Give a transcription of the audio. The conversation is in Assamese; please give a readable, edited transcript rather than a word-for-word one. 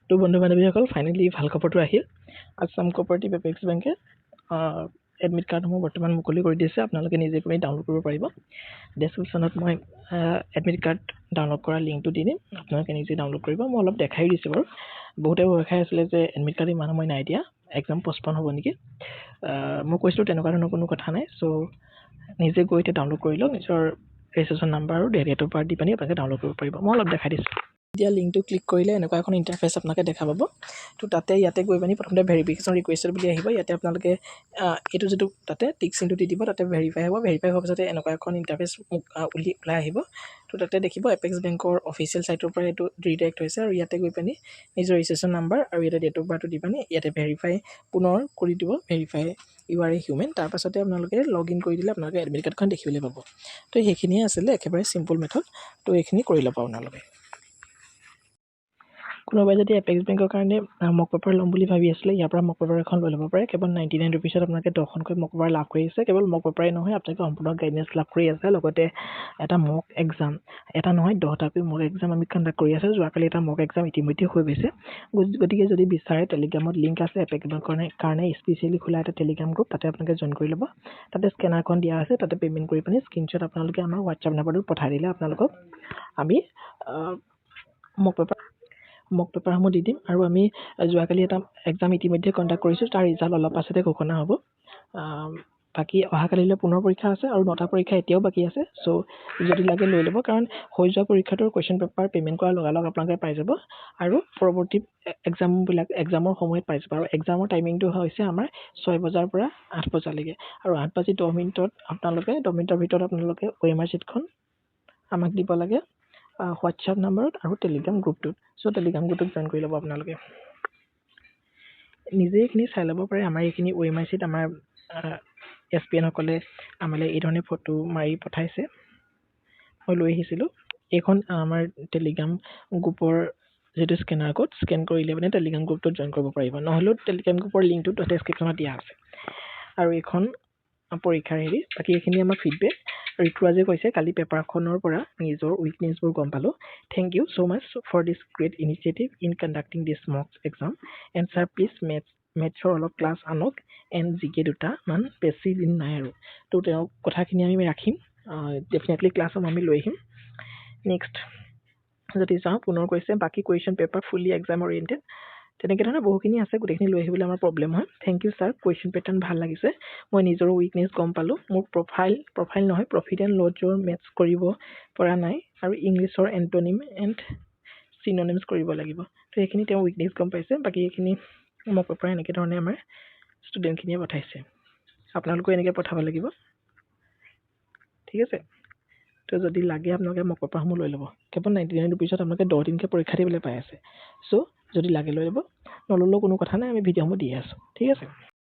তো বন্ধু বান্ধৱীসকল ফাইনেলি ভাল খবৰটো আহিল। আছাম কোঅপাৰেটিভ এপেক্স বেংকে এডমিট কাৰ্ডসমূহ বৰ্তমান মুকলি কৰি দিছে। আপোনালোকে নিজে কৰি ডাউনলোড কৰিব পাৰিব। ডেছক্ৰিপশ্যনত মই এডমিট কাৰ্ড ডাউনলোড কৰা লিংকটো দি দিম, আপোনালোকে নিজে ডাউনলোড কৰিব। মই অলপ দেখাই দিছোঁ বাৰু। বহুতে ভয় খাই আছিলে যে এডমিট কাৰ্ড ইমান সময় নাই দিয়া, এক্সাম পষ্টপন হ'ব নেকি। মই কৈছিলোঁ তেনেকুৱা ধৰণৰ কোনো কথা নাই। চ' নিজে গৈ এতিয়া ডাউনলোড কৰি লওক। নিজৰ ৰেজিষ্ট্ৰেশ্যন নাম্বাৰ আৰু ডেট অফ বাৰ্থ দি পানি আপোনালোকে ডাউনলোড কৰিব পাৰিব। মই অলপ দেখাই দিছোঁ। এতিয়া লিংকটো ক্লিক কৰিলে এনেকুৱা এখন ইণ্টাৰফেচ আপোনালোকে দেখা পাব। তো ইয়াতে গৈ পানি প্ৰথমতে ভেৰিফিকেশ্যন ৰিকুৱেষ্টেড বুলি আহিব। ইয়াতে আপোনালোকে এইটো যিটো তাতে টিক চিনটো দি দিব, তাতে ভেৰিফাই হ'ব। ভেৰিফাই হোৱাৰ পিছতে এনেকুৱা এখন ইণ্টাৰফেচ ওলাই আহিব। তো তাতে দেখিব এপেক্স বেংকৰ অফিচিয়েল ছাইটৰ পৰা এইটো ৰিডাইৰেক্ট হৈছে আৰু ইয়াতে গৈ পানি নিজৰ ৰেজিষ্ট্ৰেশ্যন নাম্বাৰ আৰু ইয়াতে ডেট অফ বাৰ্থটো দি পানি ইয়াতে ভেৰিফাই পুনৰ কৰি দিব। ভেৰিফাই ইউ আৰ এ হিউমেন। তাৰপাছতে আপোনালোকে লগ ইন কৰি দিলে আপোনালোকে এডমিট কাৰ্ডখন দেখিবলৈ পাব। তো সেইখিনিয়ে আছিলে একেবাৰে চিম্পল মেথড। তো এইখিনি কৰি ল'ব আপোনালোকে। কোনোবাই যদি এপেক্স বেংকৰ কাৰণে মক পেপাৰ ল'ম বুলি ভাবি আছিলে, ইয়াৰ পৰা মক পেপাৰ এখন লৈ ল'ব পাৰে। কেৱল 99 ৰুপিছত আপোনালোকে 10খনকৈ মক পেপাৰ লাভ কৰি আছে। কেৱল মক পেপাৰেই নহয়, আপোনালোকে সম্পূৰ্ণ গাইডেন্স লাভ কৰি আছে। লগতে এটা মক এক্সাম, এটা নহয় 10টাকৈ মক এক্সাম আমি কণ্ডাক্ট কৰি আছোঁ। যোৱাকালি এটা মক এক্সাম ইতিমধ্যে হৈ গৈছে। গতিকে যদি বিচাৰে টেলিগ্ৰামত লিংক আছে এপেক্স বেংকৰ কাৰণে স্পেচিয়েলি খোলা এটা টেলিগ্ৰাম গ্ৰুপ, তাতে আপোনালোকে জইন কৰি ল'ব। তাতে স্কেনাৰখন দিয়া আছে, তাতে পে'মেণ্ট কৰি পানি স্ক্ৰীনশ্বট আপোনালোকে আমাৰ হোৱাটছআপ নাম্বাৰটোত পঠাই দিলে আপোনালোকক আমি মক পেপাৰসমূহ দি দিম। আৰু আমি যোৱাকালি এটা এক্সাম ইতিমধ্যে কণ্ডাক্ট কৰিছোঁ, তাৰ ৰিজাল্ট অলপ পাছতে ঘোষণা হ'ব। বাকী অহাকালিলৈ পুনৰ পৰীক্ষা আছে আৰু 9টা পৰীক্ষা এতিয়াও বাকী আছে। চ' যদি লাগে লৈ ল'ব, কাৰণ হৈ যোৱা পৰীক্ষাটোৰ কুৱেশ্যন পেপাৰ পে'মেণ্ট কৰাৰ লগালগ আপোনালোকে পাই যাব আৰু পৰৱৰ্তী এক্সামৰ সময়ত পাই যাব। আৰু এক্সামৰ টাইমিংটো হৈছে আমাৰ 6 বজাৰ পৰা 8 বজালৈকে। আৰু 8:10 আপোনালোকে 10 মিনিটৰ ভিতৰত আপোনালোকে OMR শ্বীটখন আমাক দিব লাগে হোৱাটছআপ নাম্বাৰত আৰু টেলিগ্ৰাম গ্ৰুপটোত। চ' টেলিগ্ৰাম গ্ৰুপটোত জইন কৰি ল'ব আপোনালোকে। নিজে এইখিনি চাই ল'ব পাৰে। আমাৰ এইখিনি OMR শ্বীট আমাৰ SPN সকলে আমালৈ এই ধৰণে ফটো মাৰি পঠাইছে, মই লৈ আহিছিলোঁ। এইখন আমাৰ টেলিগ্ৰাম গ্ৰুপৰ যিটো স্কেনাৰ কোড, স্কেন কৰিলে মানে টেলিগ্ৰাম গ্ৰুপটোত জইন কৰিব পাৰিব। নহ'লেও টেলিগ্ৰাম গ্ৰুপৰ লিংকটো ডেছক্ৰিপশ্যনত দিয়া আছে। আৰু এইখন পৰীক্ষাৰ বাকী এইখিনি আমাৰ ফিডবেক। ঋতুৰাজে কৈছে কালি পেপাৰখনৰ পৰা নিজৰ উইকনেছবোৰ গম পালোঁ। Thank you so' much for this great initiative in conducting this mock exam. And sir please মেথছৰ অলপ ক্লাছ আনক এণ্ড জিকে দুটামান বেছি দিন নাই আৰু। তো তেওঁৰ কথাখিনি আমি ৰাখিম। ডেফিনেটলি ক্লাছত আমি লৈ আহিম। নেক্সট যদি যাওঁ, পুনৰ কৈছে বাকী কুৱেশ্যন পেপাৰ ফুলি এক্সাম অৰিয়েণ্টেড, তেনেকৈ ধৰণৰ বহুখিনি আছে। গোটেইখিনি লৈ আহিবলৈ আমাৰ প্ৰব্লেম হয়। Thank you sir, question pattern ভাল লাগিছে। মই নিজৰো উইকনেছ গম পালোঁ। মোৰ প্ৰফাইল নহয় প্ৰফিট এণ্ড লছৰ মেথছ কৰিব পৰা নাই আৰু ইংলিছৰ এণ্টনিম এণ্ড চিননিমছ কৰিব লাগিব। তো সেইখিনি তেওঁ উইকনেছ গম পাইছে। বাকী এইখিনি মক পেপাৰ এনেকৈ ধৰণে আমাৰ ষ্টুডেণ্টখিনিয়ে পঠাইছে। আপোনালোকেও এনেকৈ পঠাব লাগিব, ঠিক আছে। তো যদি লাগে আপোনালোকে মক পেপাৰসমূহ লৈ ল'ব। কেৱল 99 ৰুপিছত আপোনালোকে 10 দিনকৈ পৰীক্ষা দিবলৈ পাই আছে। চ' যদি লাগে লৈ ল'ব, নল'লেও কোনো কথা নাই, আমি ভিডিঅ'সমূহ দি আছোঁ, ঠিক আছে।